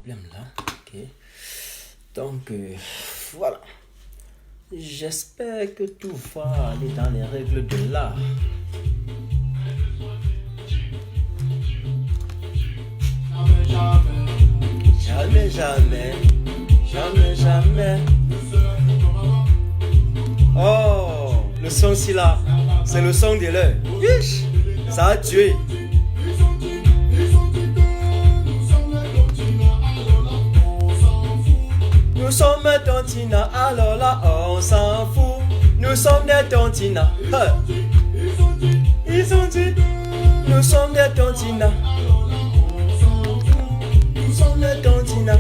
problème là. Ok. Donc, voilà. J'espère que tout va aller dans les règles de l'art. Jamais, jamais, jamais, jamais. Oh, le son ci là, c'est le son de l'heure. Ça a tué. Nous sommes des tontinas, alors là on s'en fout. Nous sommes des tontinas. Ils ont dit, nous sommes des tontinas. Nous sommes des tontinas.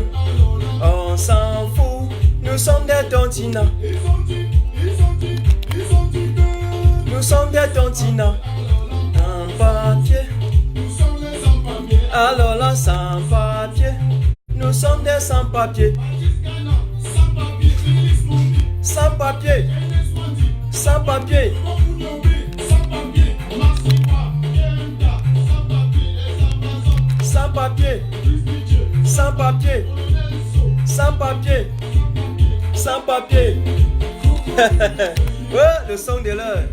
On s'en fout. Nous sommes des tontinas. Nous sommes des tontinas. En papier. Alors là sans papier. Nous sommes des sans-papiers. Sans papier, sans papier. Sans papier, sans papier, sans papier, sans papier. Ouais, le son de l'heure.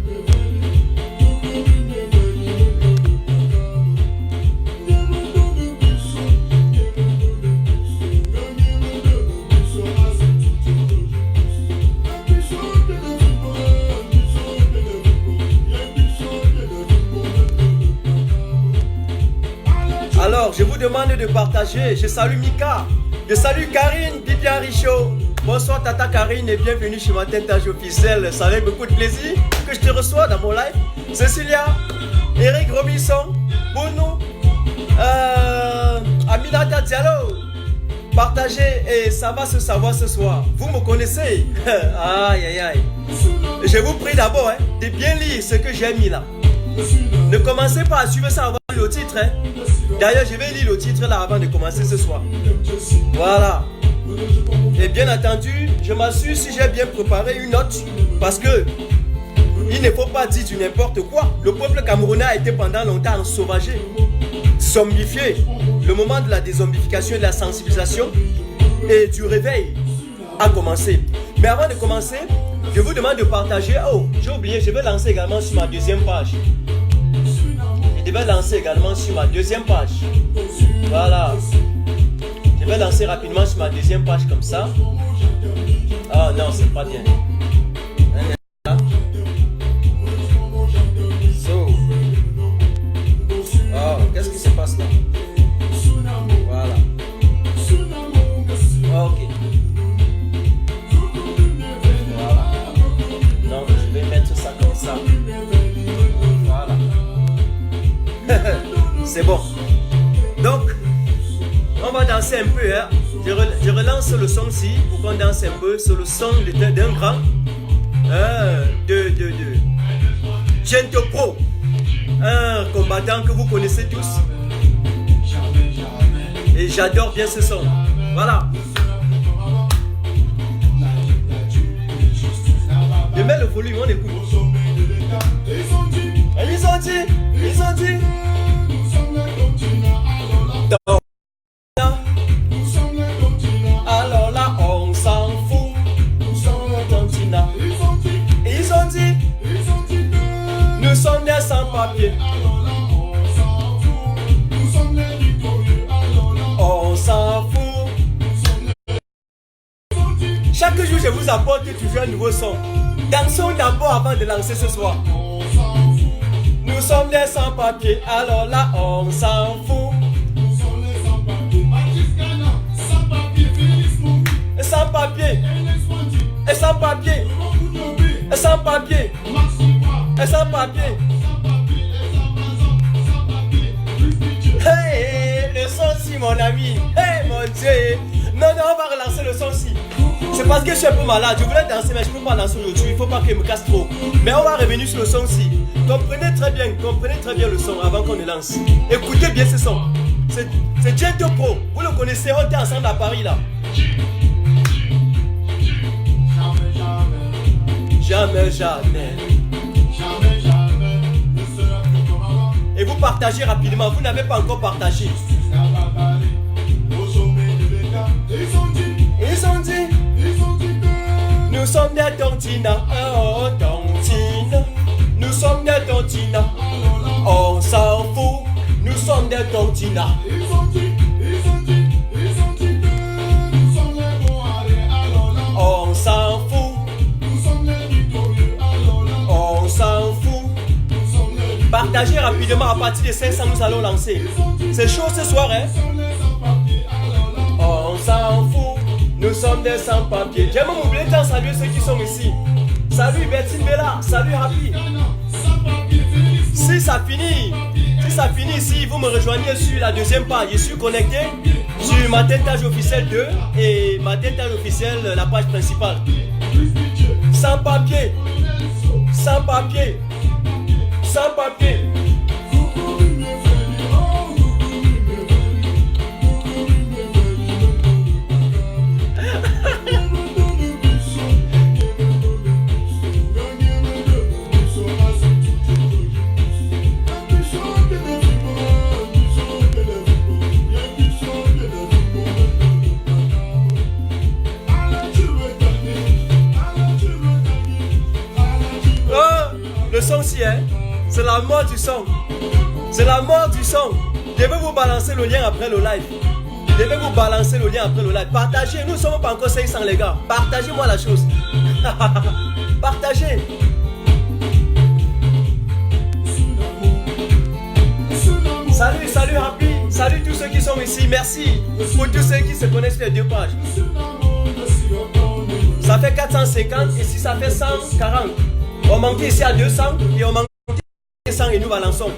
Alors, je vous demande de partager. Je salue Mika. Je salue Karine, Bibian Richaud. Bonsoir Tata Karine et bienvenue chez ma tentage officielle. C'est avec beaucoup de plaisir que je te reçois dans mon live. Cecilia, Eric Robinson, Bono, Aminata Diallo. Partagez et ça va se savoir ce soir. Vous me connaissez. Aïe aïe aïe. Je vous prie d'abord de bien lire ce que j'ai mis là. Ne commencez pas à suivre ça avant le titre. D'ailleurs, je vais lire le titre là avant de commencer ce soir. Voilà. Et bien entendu, je m'assure si j'ai bien préparé une note. Parce que il ne faut pas dire du n'importe quoi. Le peuple camerounais a été pendant longtemps ensauvagé, zombifié. Le moment de la dézombification et de la sensibilisation et du réveil a commencé. Mais avant de commencer, je vous demande de partager. Oh, j'ai oublié, je vais lancer également sur ma deuxième page. Je vais lancer également sur ma deuxième page. Voilà. Je vais lancer rapidement sur ma deuxième page comme ça. Ah non, c'est pas bien. So. Oh, qu'est-ce qui se passe là? Voilà. Ok. Voilà. Donc, je vais mettre ça comme ça. Voilà. C'est bon. Donc, on va danser un peu. Hein. Je relance le son-ci pour qu'on danse un peu sur le son d'un grand de Gento Pro, un combattant que vous connaissez tous. Et j'adore bien ce son. Voilà. Je mets le volume, on écoute. Ils ont dit. Donc, alors là, on s'en fout. Nous sommes les tontinas. Ils ont dit, nous sommes des sans-papiers. On s'en fout. Chaque jour, je vous apporte toujours un nouveau son. Dansons d'abord avant de lancer ce soir. Nous sommes des sans-papiers, alors là on s'en fout. Sans-papiers, et sans-papiers, et sans-papiers, et sans-papiers. Hey, le son-ci mon ami, hey mon Dieu. Non, on va relancer le son-ci. C'est parce que je suis un peu malade, je voulais danser mais je ne peux pas danser aujourd'hui, il ne faut pas qu'il me casse trop. Mais on va revenir sur le son-ci. Comprenez très bien le son avant qu'on ne lance. Écoutez bien ce son. C'est Gento Pro, vous le connaissez, on était ensemble à Paris là. Jamais, jamais. Et vous partagez rapidement, vous n'avez pas encore partagé. tontines, oh, tontines. Nous sommes des tontines. On s'en fout, nous sommes des tontines. Ils ont dit que nous sommes les bons, allez, alors là. On s'en fout, Nous sommes les victorieux, alors là. on s'en fout. Nous sommes les Partagez rapidement à partir de 500, nous allons lancer. C'est chaud ce soir, hein? sans-papiers, alors là. On s'en fout, nous sommes des sans-papiers. J'aimerais m'oublier de saluer ceux qui sont ici. Salut Bertine Bella, salut Happy. Sans-papiers, Félix. Si ça finit ici, vous me rejoignez sur la deuxième page. Je suis connecté sur ma tentage officielle 2 et ma tentage officielle, la page principale. Sans papier, sans papier, sans papier. Le son si hein, c'est la mort du son. C'est la mort du son. Je vais vous balancer le lien après le live. Je vais vous balancer le lien après le live. Partagez, nous ne sommes pas encore 500 les gars. Partagez-moi la chose. Partagez. Salut Happy. Salut tous ceux qui sont ici. Merci pour tous ceux qui se connaissent sur les deux pages. Ça fait 450 et si ça fait 140. On manquait ici à 200 et on manquait 100 et nous balançons.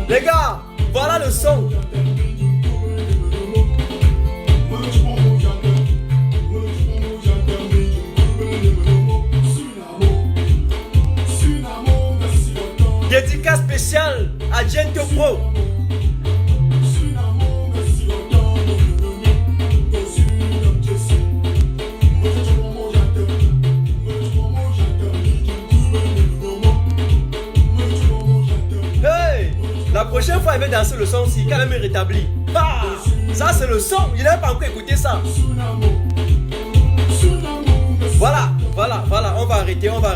Les gars, voilà le son. Dédicace spéciale à Gento Pro. La prochaine fois, il va danser le son aussi, quand même rétabli. Ah, ça, c'est le son. Il n'a pas encore écouté ça. Voilà. On va arrêter. On va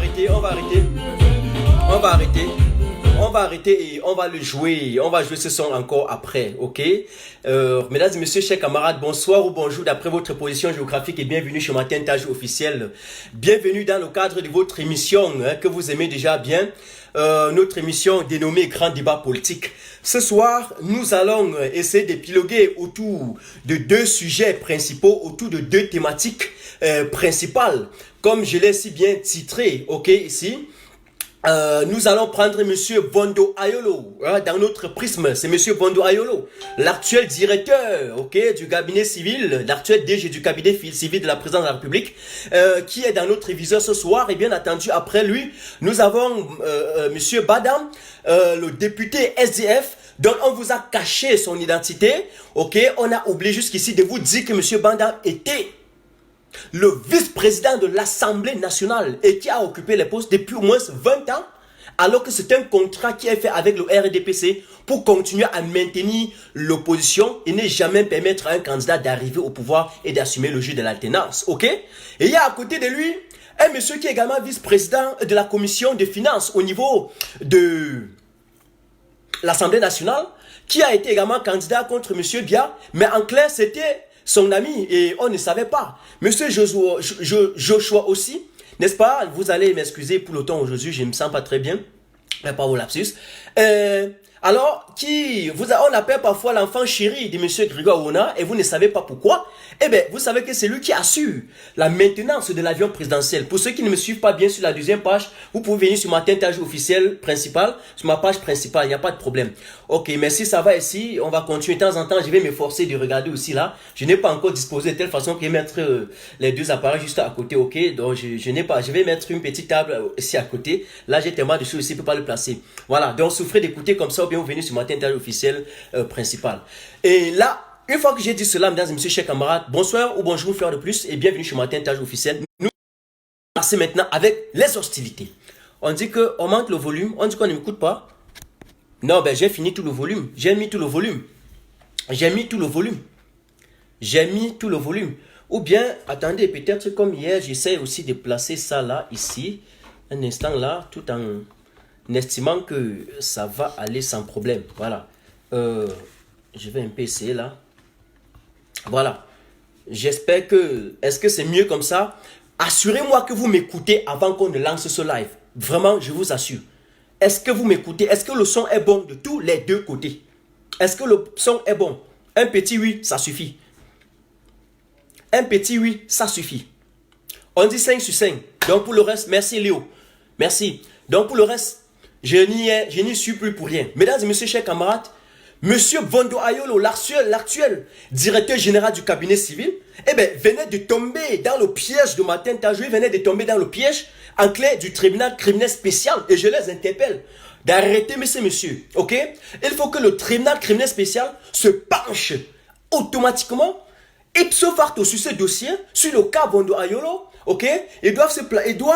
arrêter et on va le jouer. On va jouer ce son encore après, ok? Mesdames et messieurs, chers camarades, bonsoir ou bonjour d'après votre position géographique et bienvenue sur ma tentage officielle. Bienvenue dans le cadre de votre émission que vous aimez déjà bien. Notre émission dénommée Grand Débat Politique. Ce soir, nous allons essayer d'épiloguer autour de deux sujets principaux, autour de deux thématiques principales, comme je l'ai si bien titré, ok, ici. Nous allons prendre Monsieur Bondo Ayolo dans notre prisme. C'est Monsieur Bondo Ayolo, l'actuel directeur, ok, du cabinet civil, l'actuel DG du cabinet civil de la présidence de la République, qui est dans notre viseur ce soir. Et bien entendu, après lui, nous avons Monsieur Badam, le député SDF, dont on vous a caché son identité. Ok, on a oublié jusqu'ici de vous dire que Monsieur Badam était le vice-président de l'Assemblée nationale et qui a occupé les postes depuis au moins 20 ans, alors que c'est un contrat qui est fait avec le RDPC pour continuer à maintenir l'opposition et ne jamais permettre à un candidat d'arriver au pouvoir et d'assumer le jeu de l'alternance. Ok? Et il y a à côté de lui un monsieur qui est également vice-président de la commission des finances au niveau de l'Assemblée nationale, qui a été également candidat contre monsieur Bia, mais en clair c'était son ami et on ne savait pas. Monsieur Joshua aussi, n'est-ce pas? Vous allez m'excuser pour le temps aujourd'hui, je ne me sens pas très bien, mais pas vos lapsus. Alors, on appelle parfois l'enfant chéri de monsieur Grégoire Ouna et vous ne savez pas pourquoi. Eh bien, vous savez que c'est lui qui assure la maintenance de l'avion présidentiel. Pour ceux qui ne me suivent pas bien sur la deuxième page, vous pouvez venir sur ma tentage officielle principale, sur ma page principale, il n'y a pas de problème. Ok, merci, ça va ici, on va continuer. De temps en temps, je vais m'efforcer de regarder aussi là. Je n'ai pas encore disposé de telle façon que mettre les deux appareils juste à côté, ok. Donc, je vais mettre une petite table ici à côté. Là, j'ai tellement de choses ici, je ne peux pas le placer. Voilà, donc souffrez d'écouter comme ça, ou bien vous venez sur ma tentage officielle principale. Et là, une fois que j'ai dit cela, mesdames et messieurs, chers camarades, bonsoir ou bonjour, faire de plus, et bienvenue sur ma tentage officielle. Nous allons passer maintenant avec les hostilités. On dit qu'on manque le volume, on dit qu'on ne m'écoute pas. Non, ben j'ai fini tout le volume. J'ai mis tout le volume. Ou bien, attendez, peut-être comme hier, j'essaie aussi de placer ça là, ici, un instant là, tout en estimant que ça va aller sans problème. Voilà. Je vais un peu essayer là. Voilà. J'espère que... Est-ce que c'est mieux comme ça? Assurez-moi que vous m'écoutez avant qu'on ne lance ce live. Vraiment, je vous assure. Est-ce que vous m'écoutez? Est-ce que le son est bon de tous les deux côtés? Est-ce que le son est bon? Un petit oui, ça suffit. Un petit oui, ça suffit. On dit 5 sur 5. Donc pour le reste, merci Léo. Merci. Donc pour le reste, je n'y suis plus pour rien. Mesdames et messieurs, chers camarades, Monsieur Vondo Ayolo, l'actuel directeur général du cabinet civil, eh bien, venait de tomber dans le piège de Martin Tajou, venait de tomber dans le piège en clé du tribunal criminel spécial. Et je les interpelle d'arrêter ces messieurs, ok? Il faut que le tribunal criminel spécial se penche automatiquement, ipso facto sur ce dossier, sur le cas Vondo Ayolo, ok? Il doit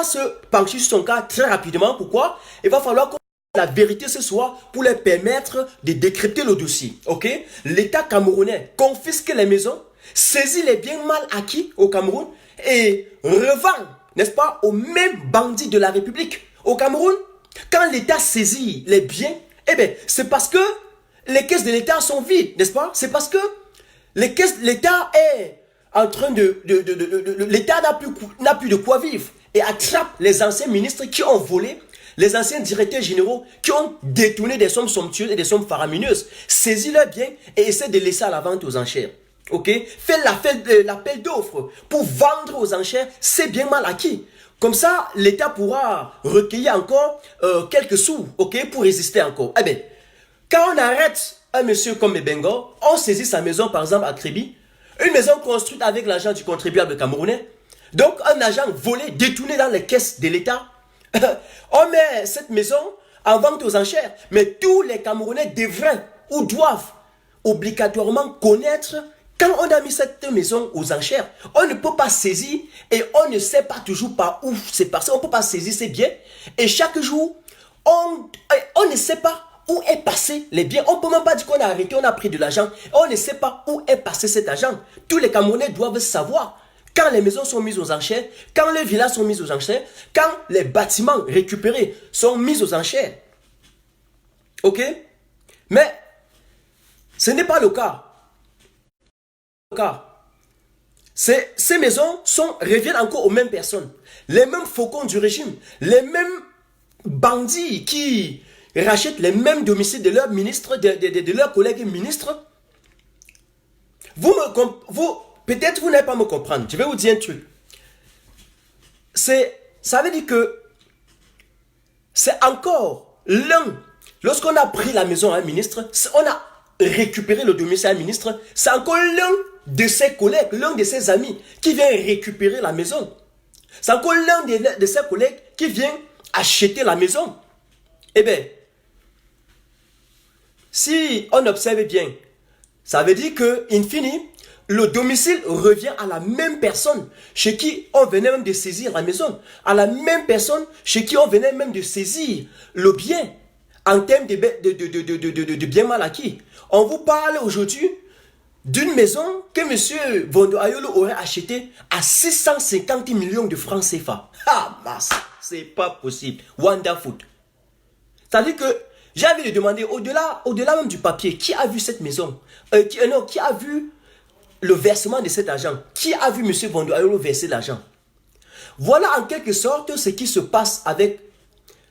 se pencher sur son cas très rapidement. Pourquoi? Il va falloir qu'on la vérité ce soir pour leur permettre de décrypter le dossier, ok? L'État camerounais confisque les maisons, saisit les biens mal acquis au Cameroun et revend, n'est-ce pas, aux mêmes bandits de la République. Au Cameroun, quand l'État saisit les biens, eh bien, c'est parce que les caisses de l'État sont vides, n'est-ce pas? C'est parce que l'État est en train l'État n'a plus de quoi vivre et attrape les anciens ministres qui ont volé, les anciens directeurs généraux qui ont détourné des sommes somptueuses et des sommes faramineuses, saisit leurs biens et essaie de laisser à la vente aux enchères. Ok? Fait l'appel d'offres pour vendre aux enchères ces biens mal acquis. Comme ça, l'État pourra recueillir encore quelques sous, ok, pour résister encore. Eh bien, quand on arrête un monsieur comme Mebengo, on saisit sa maison, par exemple, à Kribi, une maison construite avec l'argent du contribuable camerounais. Donc, un agent volé, détourné dans les caisses de l'État. On met cette maison en vente aux enchères. Mais tous les Camerounais devraient ou doivent obligatoirement connaître quand on a mis cette maison aux enchères. On ne peut pas saisir et on ne sait pas toujours par où c'est passé. On ne peut pas saisir ces biens. Et chaque jour, on ne sait pas où est passé les biens. On ne peut même pas dire qu'on a arrêté, on a pris de l'argent. On ne sait pas où est passé cet argent. Tous les Camerounais doivent savoir. Quand les maisons sont mises aux enchères, quand les villas sont mises aux enchères, quand les bâtiments récupérés sont mis aux enchères. Ok? Mais ce n'est pas le cas. Ces maisons reviennent encore aux mêmes personnes. Les mêmes faucons du régime. Les mêmes bandits qui rachètent les mêmes domiciles de leurs ministres, de leurs collègues ministres. Peut-être vous n'allez pas me comprendre. Je vais vous dire un truc. Ça veut dire que c'est encore l'un. Lorsqu'on a pris la maison à un ministre, on a récupéré le domicile à un ministre, c'est encore l'un de ses collègues, l'un de ses amis qui vient récupérer la maison. C'est encore l'un de ses collègues qui vient acheter la maison. Eh bien, si on observe bien, ça veut dire que, in fine, le domicile revient à la même personne chez qui on venait même de saisir la maison, à la même personne chez qui on venait même de saisir le bien en termes de biens mal acquis. On vous parle aujourd'hui d'une maison que M. Vondo Ayolo aurait achetée à 650 millions de francs CFA. Ah, mince, c'est pas possible. Wonderful. C'est-à-dire que j'ai envie de demander, au-delà même du papier, qui a vu cette maison? Qui a vu le versement de cet argent? Qui a vu M. Vondo Ayolo verser l'argent? Voilà en quelque sorte ce qui se passe avec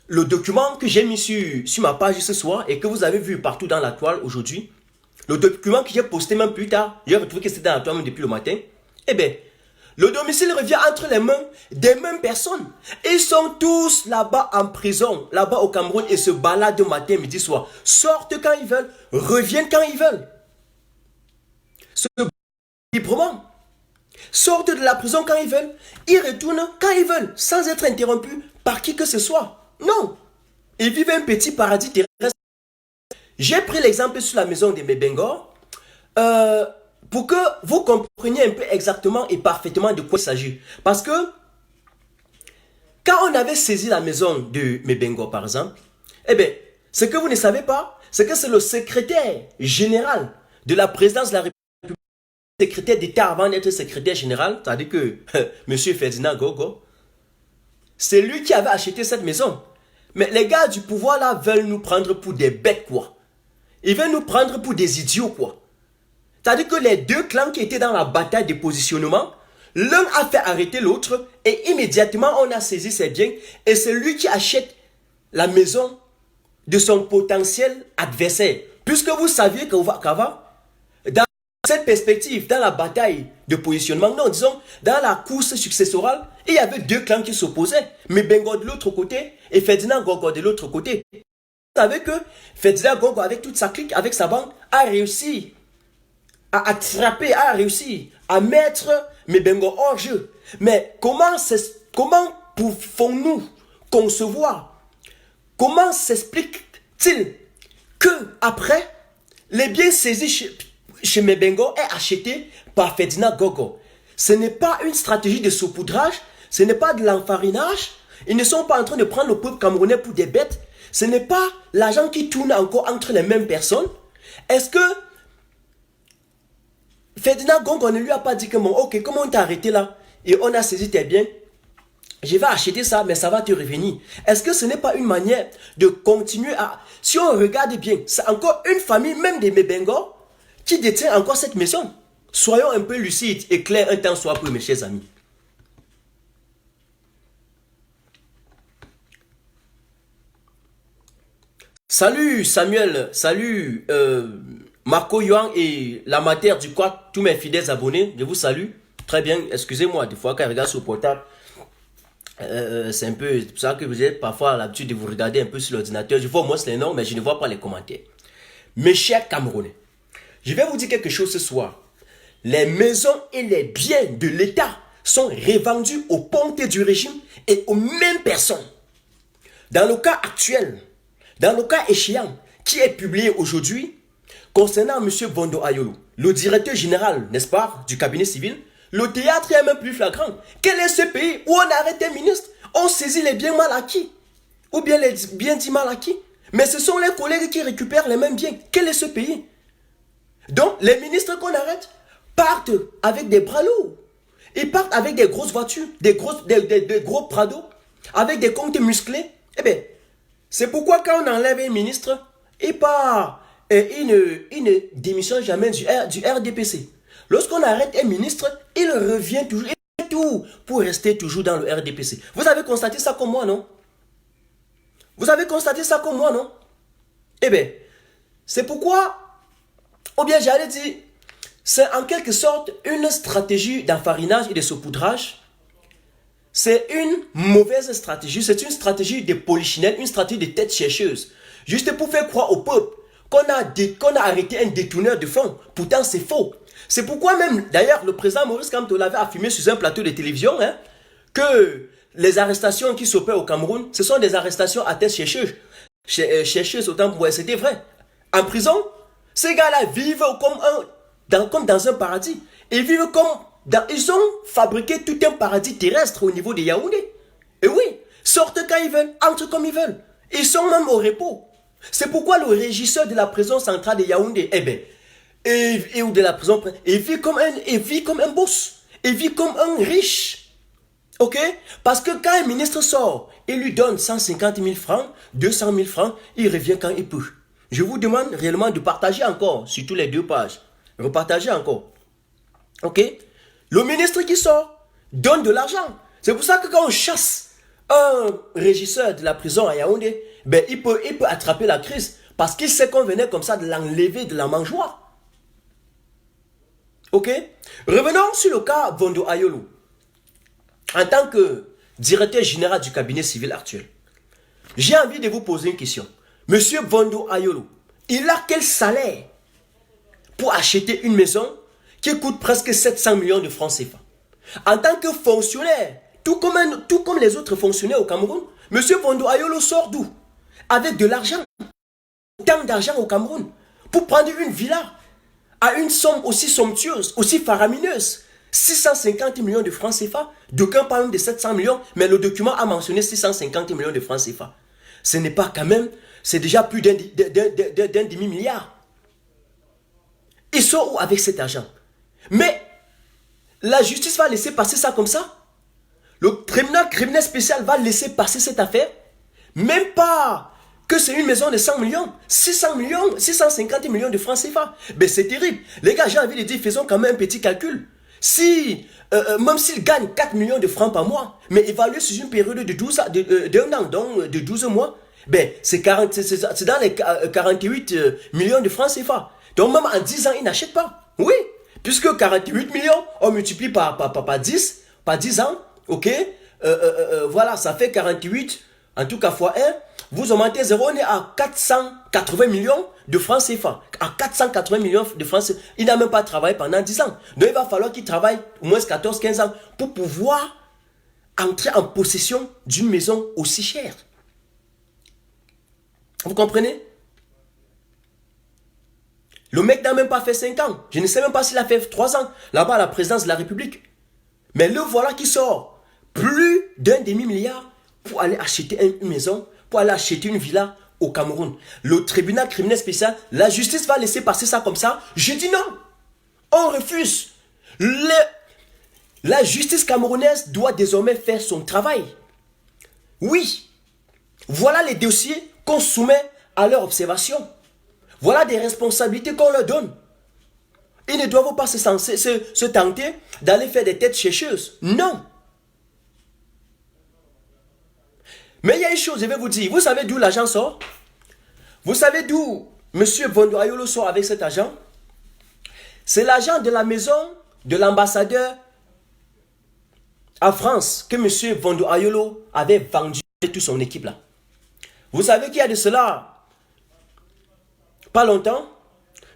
le document que j'ai mis sur ma page ce soir et que vous avez vu partout dans la toile aujourd'hui. Le document que j'ai posté même plus tard, j'ai retrouvé que c'était dans la toile même depuis le matin. Eh bien, le domicile revient entre les mains des mêmes personnes. Ils sont tous là-bas en prison, là-bas au Cameroun, et se baladent matin, midi, soir. Sortent quand ils veulent, reviennent quand ils veulent. Se librement. Sortent de la prison quand ils veulent, ils retournent quand ils veulent, sans être interrompus par qui que ce soit. Non. Ils vivent un petit paradis terrestre. J'ai pris l'exemple sur la maison de Mebengo pour que vous compreniez un peu exactement et parfaitement de quoi il s'agit. Parce que quand on avait saisi la maison de Mebengo, par exemple, eh bien, ce que vous ne savez pas, c'est que c'est le secrétaire général de la présidence de la République secrétaire d'État avant d'être secrétaire général, c'est-à-dire que M. Ferdinand Gogo, c'est lui qui avait acheté cette maison. Mais les gars du pouvoir là veulent nous prendre pour des bêtes, quoi. Ils veulent nous prendre pour des idiots, quoi. C'est-à-dire que les deux clans qui étaient dans la bataille de positionnement, l'un a fait arrêter l'autre et immédiatement on a saisi ses biens et c'est lui qui achète la maison de son potentiel adversaire. Puisque vous saviez qu'avant, dans cette perspective, dans la bataille de positionnement, non, disons, dans la course successorale, il y avait deux clans qui s'opposaient. Mais Bengo de l'autre côté et Ferdinand Gogo de l'autre côté. Vous savez que Ferdinand Gogo, avec toute sa clique, avec sa bande, a réussi à attraper, a réussi à mettre Bengo hors jeu. Mais comment pouvons-nous concevoir, comment s'explique-t-il que après les biens saisis chez Bengo est acheté par Ferdinand Gogo? Ce n'est pas une stratégie de saupoudrage, ce n'est pas de l'enfarinage. Ils ne sont pas en train de prendre le peuple camerounais pour des bêtes. Ce n'est pas l'argent qui tourne encore entre les mêmes personnes. Est-ce que Ferdinand Gogo ne lui a pas dit que bon, ok, comment on t'a arrêté là et on a saisi tes biens, je vais acheter ça, mais ça va te revenir. Est-ce que ce n'est pas une manière de continuer à... Si on regarde bien, c'est encore une famille, même des Bengo, qui détient encore cette maison. Soyons un peu lucides et clairs un temps soit peu, mes chers amis. Salut Samuel, salut Marco Yohan et la matière du quoi, tous mes fidèles abonnés, je vous salue. Très bien, excusez-moi, des fois quand je regarde sur le portable, c'est un peu, c'est pour ça que vous avez parfois l'habitude de vous regarder un peu sur l'ordinateur. Je vois au moins les noms, mais je ne vois pas les commentaires. Mes chers Camerounais, je vais vous dire quelque chose ce soir. Les maisons et les biens de l'État sont revendus aux pontes du régime et aux mêmes personnes. Dans le cas actuel, dans le cas échéant, qui est publié aujourd'hui, concernant M. Vondo Ayolo, le directeur général, n'est-ce pas, du cabinet civil, le théâtre est même plus flagrant. Quel est ce pays où on arrête un ministre, on saisit les biens mal acquis, ou bien les biens dits mal acquis, mais ce sont les collègues qui récupèrent les mêmes biens. Quel est ce pays? Donc, les ministres qu'on arrête partent avec des bras lourds. Ils partent avec des grosses voitures, des gros Prado, avec des comptes musclés. Eh bien, c'est pourquoi quand on enlève un ministre, il part et il ne démissionne jamais du RDPC. Lorsqu'on arrête un ministre, il revient toujours, il fait tout pour rester toujours dans le RDPC. Vous avez constaté ça comme moi, non? Vous avez constaté ça comme moi, non? Eh bien, c'est pourquoi, ou bien j'allais dire, c'est en quelque sorte une stratégie d'enfarinage et de saupoudrage. C'est une mauvaise stratégie, c'est une stratégie de polichinelle, une stratégie de tête chercheuse. Juste pour faire croire au peuple qu'on a arrêté un détourneur de fonds. Pourtant, c'est faux. C'est pourquoi même, d'ailleurs, le président Maurice Kamto l'avait affirmé sur un plateau de télévision, que les arrestations qui s'opèrent au Cameroun, ce sont des arrestations à tête chercheuse. Chercheuse autant pour c'était vrai. En prison, ces gars-là vivent comme dans un paradis. Ils vivent comme... ils ont fabriqué tout un paradis terrestre au niveau de Yaoundé. Et oui, sortent quand ils veulent, entrent comme ils veulent. Ils sont même au repos. C'est pourquoi le régisseur de la prison centrale de Yaoundé, ou de la prison, il vit comme un boss. Il vit comme un riche. Ok? Parce que quand un ministre sort, il lui donne 150 000 francs, 200 000 francs, il revient quand il peut. Je vous demande réellement de partager encore sur toutes les deux pages. Repartagez encore. Ok? Le ministre qui sort donne de l'argent. C'est pour ça que quand on chasse un régisseur de la prison à Yaoundé, il peut attraper la crise. Parce qu'il sait qu'on venait comme ça de l'enlever de la mangeoire. Ok? Revenons sur le cas Vondo Ayolo. En tant que directeur général du cabinet civil actuel, j'ai envie de vous poser une question. Monsieur Vondo Ayolo, il a quel salaire pour acheter une maison qui coûte presque 700 millions de francs CFA? En tant que fonctionnaire, tout comme les autres fonctionnaires au Cameroun, monsieur Vondo Ayolo sort d'où? Avec de l'argent. Tant d'argent au Cameroun pour prendre une villa à une somme aussi somptueuse, aussi faramineuse. 650 millions de francs CFA. D'aucuns parlent de 700 millions, mais le document a mentionné 650 millions de francs CFA. Ce n'est pas quand même, c'est déjà plus d'un demi-milliard. Ils sont où avec cet argent? Mais la justice va laisser passer ça comme ça? Le tribunal criminel spécial va laisser passer cette affaire? Même pas que c'est une maison de 100 millions, 600 millions, 650 millions de francs CFA. Ben c'est terrible. Les gars, j'ai envie de dire, faisons quand même un petit calcul. Si, même s'ils gagnent 4 millions de francs par mois, mais évalué sur une période de 12 d'un an, donc de 12 mois, ben c'est dans les 48 millions de francs CFA. Donc même en 10 ans, ils n'achètent pas. Oui, puisque 48 millions, on multiplie par 10, par 10 ans, ok, voilà, ça fait 48, en tout cas fois 1, vous augmentez 0, on est à 480 millions de francs CFA. À 480 millions de francs CFA. Il n'a même pas travaillé pendant 10 ans. Donc il va falloir qu'il travaille au moins 14-15 ans pour pouvoir entrer en possession d'une maison aussi chère. Vous comprenez? Le mec n'a même pas fait 5 ans. Je ne sais même pas s'il a fait 3 ans là-bas à la présidence de la République. Mais le voilà qui sort plus d'un demi-milliard pour aller acheter une maison, pour aller acheter une villa au Cameroun. Le tribunal criminel spécial, la justice va laisser passer ça comme ça. Je dis non. On refuse. La justice camerounaise doit désormais faire son travail. Oui. Voilà les dossiers qu'on soumet à leur observation. Voilà des responsabilités qu'on leur donne. Ils ne doivent pas se tenter d'aller faire des têtes chercheuses. Non. Mais il y a une chose, je vais vous dire. Vous savez d'où l'argent sort? Vous savez d'où M. Vondo Ayolo sort avec cet argent? C'est l'argent de la maison de l'ambassadeur en France que M. Vondo Ayolo avait vendu toute son équipe là. Vous savez qu'il y a de cela pas longtemps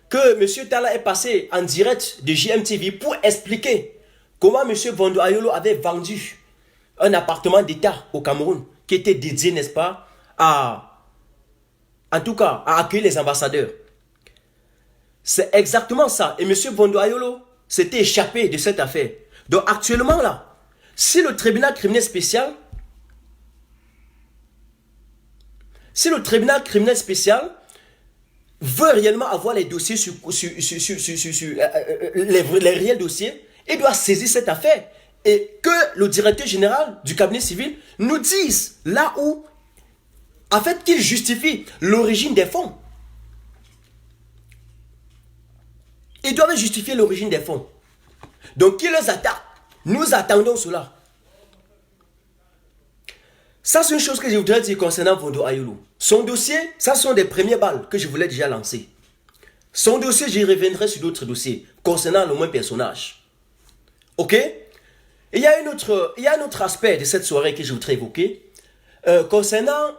que M. Tala est passé en direct de JMTV pour expliquer comment M. Vondo Ayolo avait vendu un appartement d'État au Cameroun qui était dédié, n'est-ce pas, en tout cas, à accueillir les ambassadeurs. C'est exactement ça. Et M. Vondo Ayolo s'était échappé de cette affaire. Donc actuellement là, si le tribunal criminel spécial, veut réellement avoir les dossiers les réels dossiers, il doit saisir cette affaire et que le directeur général du cabinet civil nous dise là où, en fait, qu'il justifie l'origine des fonds. Ils doivent justifier l'origine des fonds. Donc, qui les attaque? Nous attendons cela. Ça, c'est une chose que je voudrais dire concernant Vondo Ayolo. Son dossier, ça sont des premières balles que je voulais déjà lancer. Son dossier, j'y reviendrai sur d'autres dossiers concernant le même personnage. Ok? Il y a un autre aspect de cette soirée que je voudrais évoquer concernant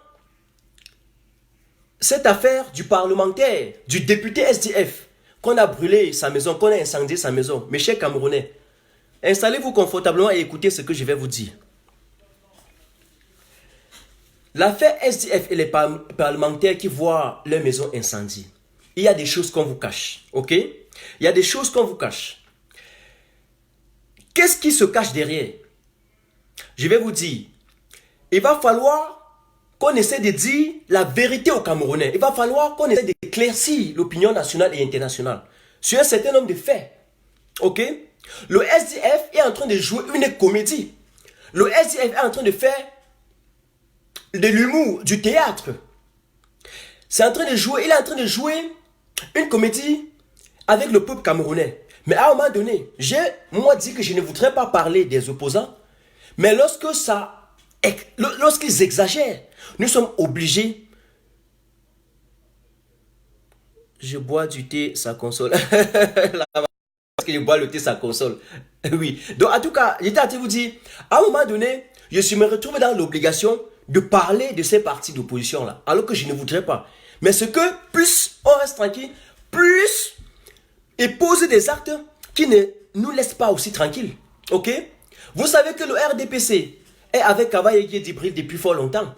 cette affaire du parlementaire, du député SDF, qu'on a brûlé sa maison, qu'on a incendié sa maison. Mes chers Camerounais, installez-vous confortablement et écoutez ce que je vais vous dire. L'affaire SDF et les parlementaires qui voient leur maison incendiée, il y a des choses qu'on vous cache, ok? Il y a des choses qu'on vous cache. Qu'est-ce qui se cache derrière? Je vais vous dire, il va falloir qu'on essaie de dire la vérité aux Camerounais. Il va falloir qu'on essaie d'éclaircir l'opinion nationale et internationale sur un certain nombre de faits, ok? Le SDF est en train de jouer une comédie. Le SDF est en train de faire de l'humour, du théâtre. Il est en train de jouer une comédie avec le peuple camerounais. Mais à un moment donné, j'ai moi dit que je ne voudrais pas parler des opposants, mais lorsqu'ils exagèrent, nous sommes obligés. Je bois du thé, ça console. Parce que je bois le thé, ça console. Oui. Donc en tout cas, j'étais en train de vous dire, à un moment donné, je me retrouve dans l'obligation de parler de ces partis d'opposition là, alors que je ne voudrais pas. Mais ce que plus on reste tranquille, plus ils posent des actes qui ne nous laissent pas aussi tranquilles. Ok? Vous savez que le RDPC est avec Kavaye Djibril depuis fort longtemps.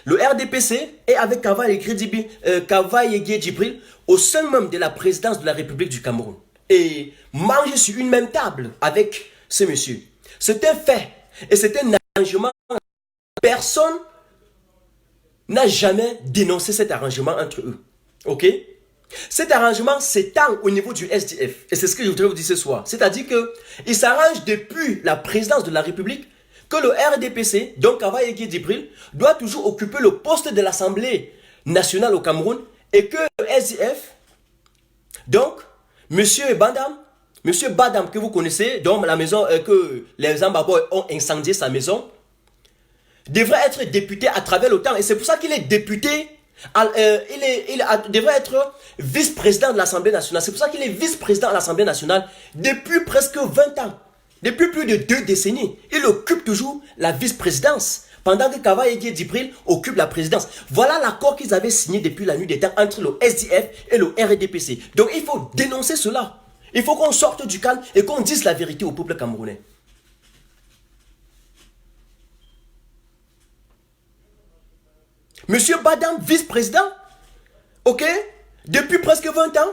Le RDPC est avec Kavaye Djibril au sein même de la présidence de la République du Cameroun. Et mange sur une même table avec ce monsieur. C'est un fait. Et c'est un arrangement. Personne n'a jamais dénoncé cet arrangement entre eux. Ok? Cet arrangement s'étend au niveau du SDF. Et c'est ce que je voudrais vous dire ce soir. C'est-à-dire qu'il s'arrange depuis la présidence de la République que le RDPC, donc Kava Yeki Djibril, doit toujours occuper le poste de l'Assemblée nationale au Cameroun et que le SDF, donc, Monsieur Badam que vous connaissez, donc la maison que les Ambaboy ont incendié sa maison, devrait être député à travers le temps. Et c'est pour ça qu'il est député, devrait être vice-président de l'Assemblée nationale. C'est pour ça qu'il est vice-président de l'Assemblée nationale depuis presque 20 ans. Depuis plus de 2 décennies. Il occupe toujours la vice-présidence. Pendant que Kava Yeki Djibril occupe la présidence. Voilà l'accord qu'ils avaient signé depuis la nuit des temps entre le SDF et le RDPC. Donc il faut dénoncer cela. Il faut qu'on sorte du calme et qu'on dise la vérité au peuple camerounais. Monsieur Badam, vice-président, ok, depuis presque 20 ans,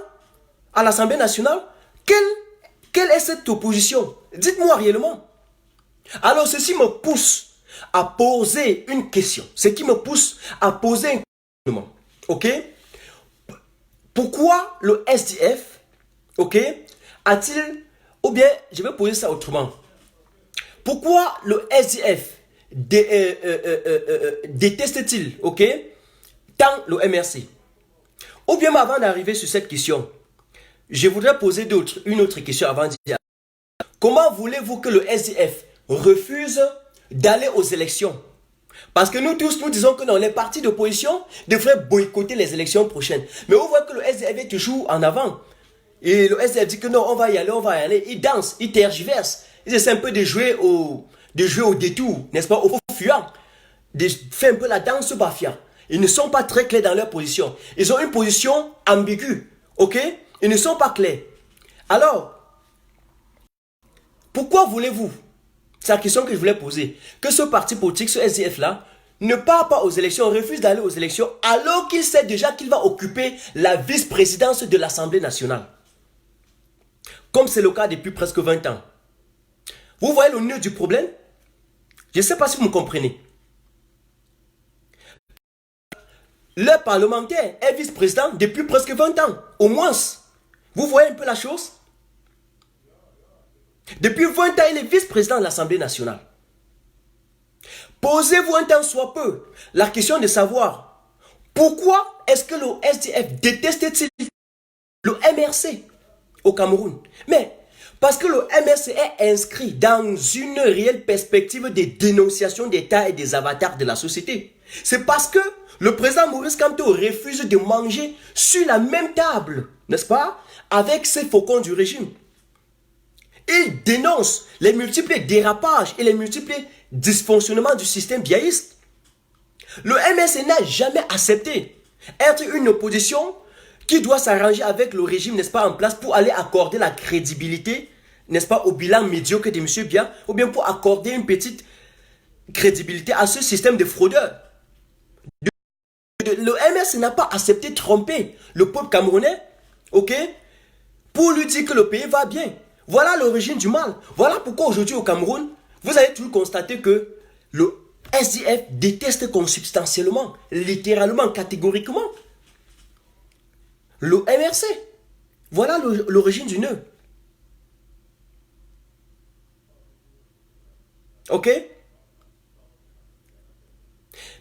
à l'Assemblée nationale, quelle est cette opposition? Dites-moi réellement. Alors ceci me pousse à poser une question. Ce qui me pousse à poser un questionnement. Ok? Pourquoi le SDF, ok, a-t-il, ou bien je vais poser ça autrement. Pourquoi le SDF déteste-t-il, ok, tant le MRC? Ou bien avant d'arriver sur cette question, je voudrais poser une autre question avant de dire. Comment voulez-vous que le SDF refuse d'aller aux élections? Parce que nous tous, nous disons que non, les partis d'opposition devraient boycotter les élections prochaines. Mais on voit que le SDF est toujours en avant. Et le SDF dit que non, on va y aller, on va y aller. Il danse, il tergiverse. Il essaie un peu de jouer au détour, n'est-ce pas, au fuyant. De faire un peu la danse bafia. Ils ne sont pas très clairs dans leur position. Ils ont une position ambiguë, ok? Ils ne sont pas clairs. Alors, pourquoi voulez-vous, c'est la question que je voulais poser, que ce parti politique, ce SDF-là, ne part pas aux élections, refuse d'aller aux élections, alors qu'il sait déjà qu'il va occuper la vice-présidence de l'Assemblée nationale? Comme c'est le cas depuis presque 20 ans. Vous voyez le nœud du problème? Je ne sais pas si vous me comprenez. Le parlementaire est vice-président depuis presque 20 ans, au moins. Vous voyez un peu la chose? Depuis 20 ans, il est vice-président de l'Assemblée nationale. Posez-vous un temps soit peu la question de savoir pourquoi est-ce que le SDF déteste-t-il le MRC au Cameroun? Mais parce que le MRC est inscrit dans une réelle perspective de dénonciation d'État et des avatars de la société. C'est parce que le président Maurice Kamto refuse de manger sur la même table, n'est-ce pas, avec ces faucons du régime. Il dénonce les multiples dérapages et les multiples dysfonctionnements du système biaïste. Le MRC n'a jamais accepté être une opposition qui doit s'arranger avec le régime, n'est-ce pas, en place pour aller accorder la crédibilité, n'est-ce pas, au bilan médiocre de M. Bia, ou bien pour accorder une petite crédibilité à ce système de fraudeurs. Le MRC n'a pas accepté de tromper le peuple camerounais, ok, pour lui dire que le pays va bien. Voilà l'origine du mal. Voilà pourquoi aujourd'hui au Cameroun, vous avez toujours constaté que le SDF déteste consubstantiellement, littéralement, catégoriquement, le MRC. Voilà l'origine du nœud. Ok?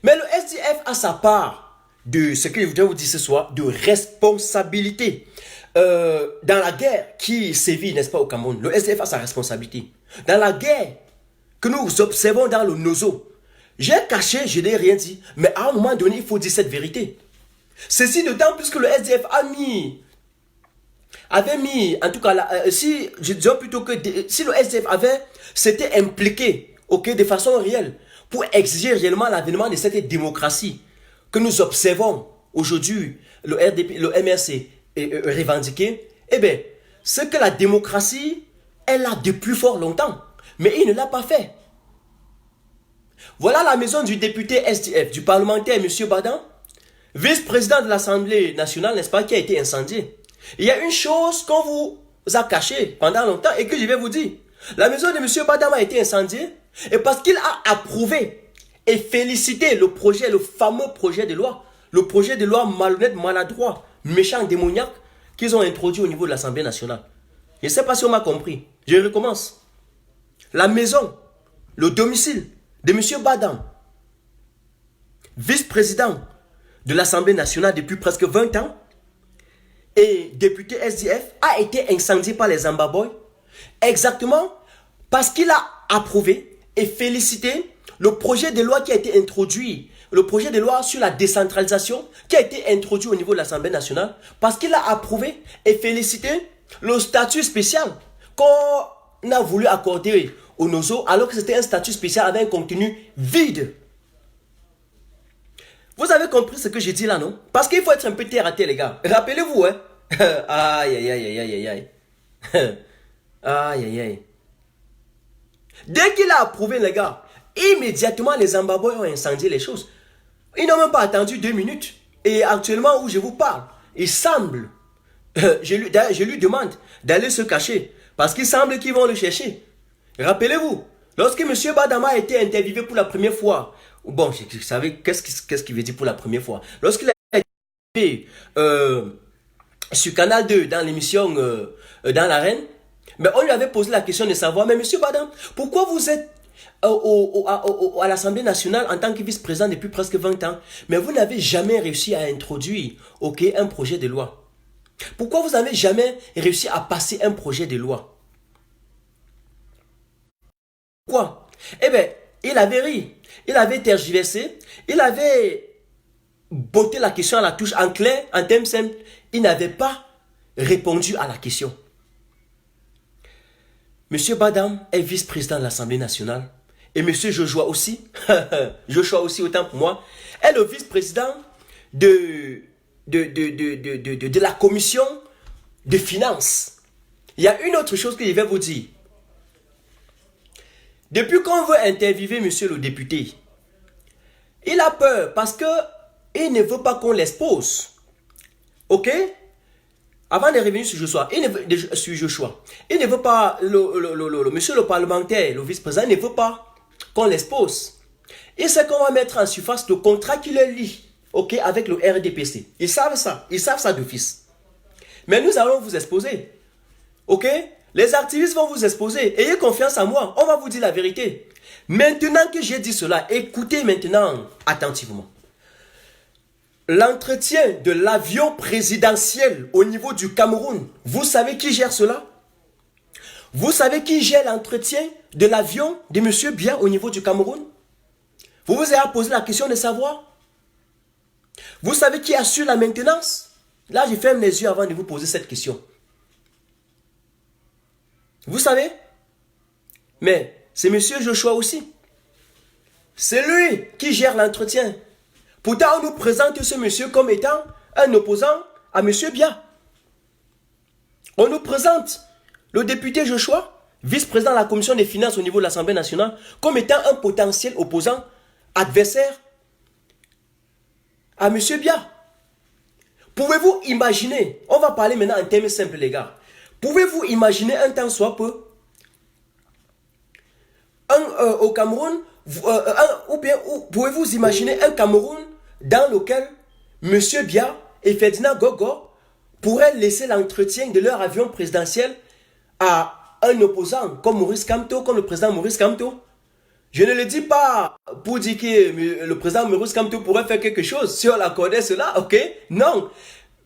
Mais le SDF a sa part de ce que je voudrais vous dire ce soir, de responsabilité. Dans la guerre qui sévit, n'est-ce pas, au Cameroun, le SDF a sa responsabilité. Dans la guerre que nous observons dans le Nozo, j'ai caché, je n'ai rien dit, mais à un moment donné, il faut dire cette vérité. Ceci d'autant plus que le SDF avait mis, en tout cas, si le SDF s'était impliqué, ok, de façon réelle, pour exiger réellement l'avènement de cette démocratie que nous observons aujourd'hui, le MRC revendiqué, eh bien, c'est que la démocratie est là depuis fort longtemps, mais il ne l'a pas fait. Voilà la maison du député SDF, du parlementaire M. Badam, vice-président de l'Assemblée nationale, n'est-ce pas, qui a été incendié. Il y a une chose qu'on vous a cachée pendant longtemps et que je vais vous dire. La maison de M. Badam a été incendiée et parce qu'il a approuvé et félicité le fameux projet de loi, le projet de loi malhonnête, maladroit, méchant, démoniaque qu'ils ont introduit au niveau de l'Assemblée nationale. Je ne sais pas si on m'a compris. Je recommence. La maison, le domicile de M. Badam, vice-président de l'Assemblée nationale depuis presque 20 ans, et député SDF, a été incendié par les Ambaboy, exactement parce qu'il a approuvé et félicité le projet de loi qui a été introduit, le projet de loi sur la décentralisation qui a été introduit au niveau de l'Assemblée nationale, parce qu'il a approuvé et félicité le statut spécial qu'on a voulu accorder au NOZO, alors que c'était un statut spécial avec un contenu vide. Vous avez compris ce que j'ai dit là, non? Parce qu'il faut être un peu terre à terre, les gars. Rappelez-vous, hein? Aïe, aïe, aïe, aïe, aïe, aïe. Aïe, aïe, aïe. Dès qu'il a approuvé, les gars, immédiatement, les Ambaboy ont incendié les choses. Ils n'ont même pas attendu 2 minutes. Et actuellement, où je vous parle, il semble, je lui demande d'aller se cacher. Parce qu'il semble qu'ils vont le chercher. Rappelez-vous, lorsque M. Badama a été interviewé pour la première fois, bon, je savais qu'est-ce qu'il veut dire pour la première fois. Lorsqu'il a été sur Canal 2 dans l'émission dans l'arène, mais on lui avait posé la question de savoir, mais M. Badam, pourquoi vous êtes à l'Assemblée nationale en tant que vice-président depuis presque 20 ans, mais vous n'avez jamais réussi à introduire un projet de loi? Pourquoi vous n'avez jamais réussi à passer un projet de loi? Pourquoi? Eh bien, il avait ri, il avait tergiversé, il avait botté la question à la touche en clair, en termes simples. Il n'avait pas répondu à la question. Monsieur Badam est vice-président de l'Assemblée nationale. Et monsieur Joshua aussi, Joshua aussi autant pour moi, est le vice-président de la commission des finances. Il y a une autre chose que je vais vous dire. Depuis qu'on veut interviewer monsieur le député, il a peur parce qu'il ne veut pas qu'on l'expose. Ok? Avant de revenir sur Joshua, il ne veut pas, monsieur le parlementaire, le vice-président, il ne veut pas qu'on l'expose. Il sait qu'on va mettre en surface le contrat qu'il lit, ok, avec le RDPC. Ils savent ça d'office. Mais nous allons vous exposer, ok? Les activistes vont vous exposer. Ayez confiance en moi, on va vous dire la vérité. Maintenant que j'ai dit cela, écoutez maintenant attentivement. L'entretien de l'avion présidentiel au niveau du Cameroun, vous savez qui gère cela? Vous savez qui gère l'entretien de l'avion de M. Biya au niveau du Cameroun? Vous vous avez posé la question de savoir? Vous savez qui assure la maintenance? Là, je ferme les yeux avant de vous poser cette question. Vous savez? Mais c'est M. Joshua aussi. C'est lui qui gère l'entretien. Pourtant, on nous présente ce monsieur comme étant un opposant à M. Biya. On nous présente le député Joshua, vice-président de la commission des finances au niveau de l'Assemblée nationale, comme étant un potentiel opposant, adversaire à M. Biya. Pouvez-vous imaginer, on va parler maintenant en termes simples les gars, pouvez-vous imaginer un temps soit peu, au Cameroun, ou bien pouvez-vous imaginer un Cameroun dans lequel M. Biya et Ferdinand Gogo pourraient laisser l'entretien de leur avion présidentiel à un opposant comme Maurice Kamto, comme le président Maurice Kamto? Je ne le dis pas pour dire que le président Maurice Kamto pourrait faire quelque chose si on l'accordait cela, ok? Non,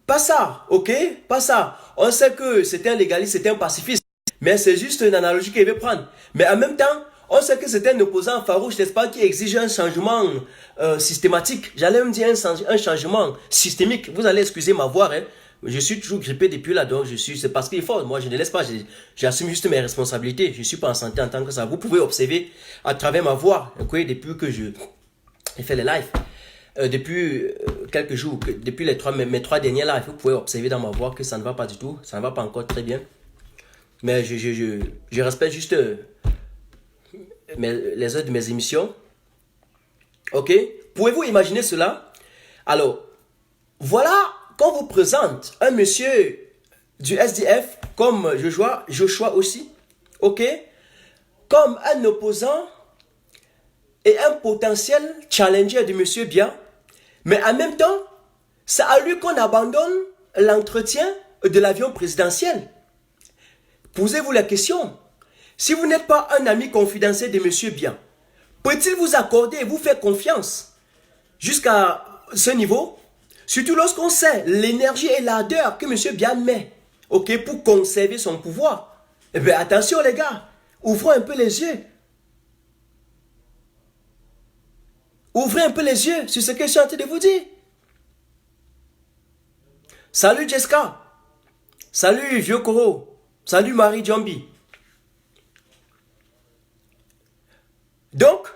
pas ça, ok? Pas ça. On sait que c'est un légaliste, c'est un pacifiste, mais c'est juste une analogie qu'il veut prendre. Mais en même temps, on sait que c'est un opposant farouche, n'est-ce pas, qui exige un changement systématique. J'allais me dire un changement systémique. Vous allez excuser ma voix, hein. Je suis toujours grippé depuis là, donc c'est parce qu'il est fort. Moi, je ne laisse pas, j'assume juste mes responsabilités. Je ne suis pas en santé en tant que ça. Vous pouvez observer à travers ma voix, okay, depuis que j'ai fait les lives, depuis quelques jours, depuis mes 3 derniers lives, vous pouvez observer dans ma voix que ça ne va pas du tout, ça ne va pas encore très bien. Mais je respecte juste les heures de mes émissions. Ok? Pouvez-vous imaginer cela? Alors, voilà qu'on vous présente un monsieur du SDF comme Joshua aussi, ok, comme un opposant et un potentiel challenger de monsieur Biya, mais en même temps, c'est à lui qu'on abandonne l'entretien de l'avion présidentiel. Posez-vous la question. Si vous n'êtes pas un ami confidentiel de M. Biya, peut-il vous accorder et vous faire confiance jusqu'à ce niveau? Surtout lorsqu'on sait l'énergie et l'ardeur que M. Biya met, ok, pour conserver son pouvoir. Eh bien, attention les gars, ouvrons un peu les yeux. Ouvrez un peu les yeux sur ce que je suis en train de vous dire. Salut Jessica. Salut Vieux Koro. Salut Marie Djambi. Donc,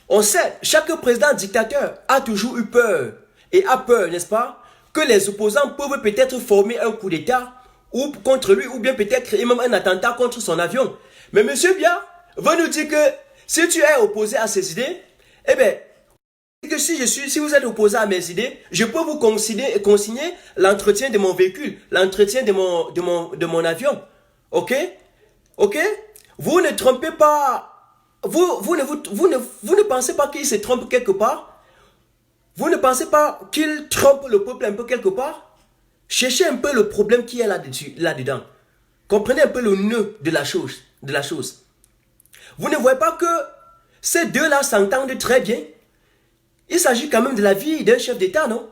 on sait, chaque président dictateur a toujours eu peur, et a peur, n'est-ce pas, que les opposants peuvent peut-être former un coup d'État ou contre lui, ou bien peut-être créer même un attentat contre son avion. Mais M. Biya veut nous dire que si tu es opposé à ses idées, eh bien, que si vous êtes opposé à mes idées, je peux vous consigner l'entretien de mon véhicule, l'entretien de mon avion. Ok? Ok? Vous ne trompez pas. Vous ne pensez pas qu'il se trompe quelque part? Vous ne pensez pas qu'il trompe le peuple un peu quelque part? Cherchez un peu le problème qui est là-dedans. Comprenez un peu le nœud de la chose. Vous ne voyez pas que ces deux-là s'entendent très bien? Il s'agit quand même de la vie d'un chef d'État, non?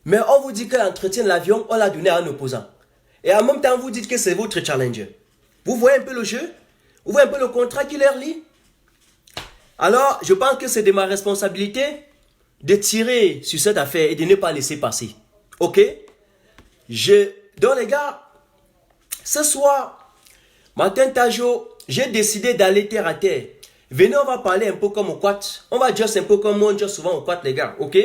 Mais on vous dit que l'entretien de l'avion, on l'a donné à un opposant. Et en même temps, vous dites que c'est votre challenger. Vous voyez un peu le jeu? Vous voyez un peu le contrat qu'il leur lit? Alors, je pense que c'est de ma responsabilité de tirer sur cette affaire et de ne pas laisser passer. Ok? Donc les gars, ce soir, matin Tajo, j'ai décidé d'aller terre à terre. Venez, on va parler un peu comme au quat. On va juste un peu comme moi, on dit souvent au quat, les gars. Ok?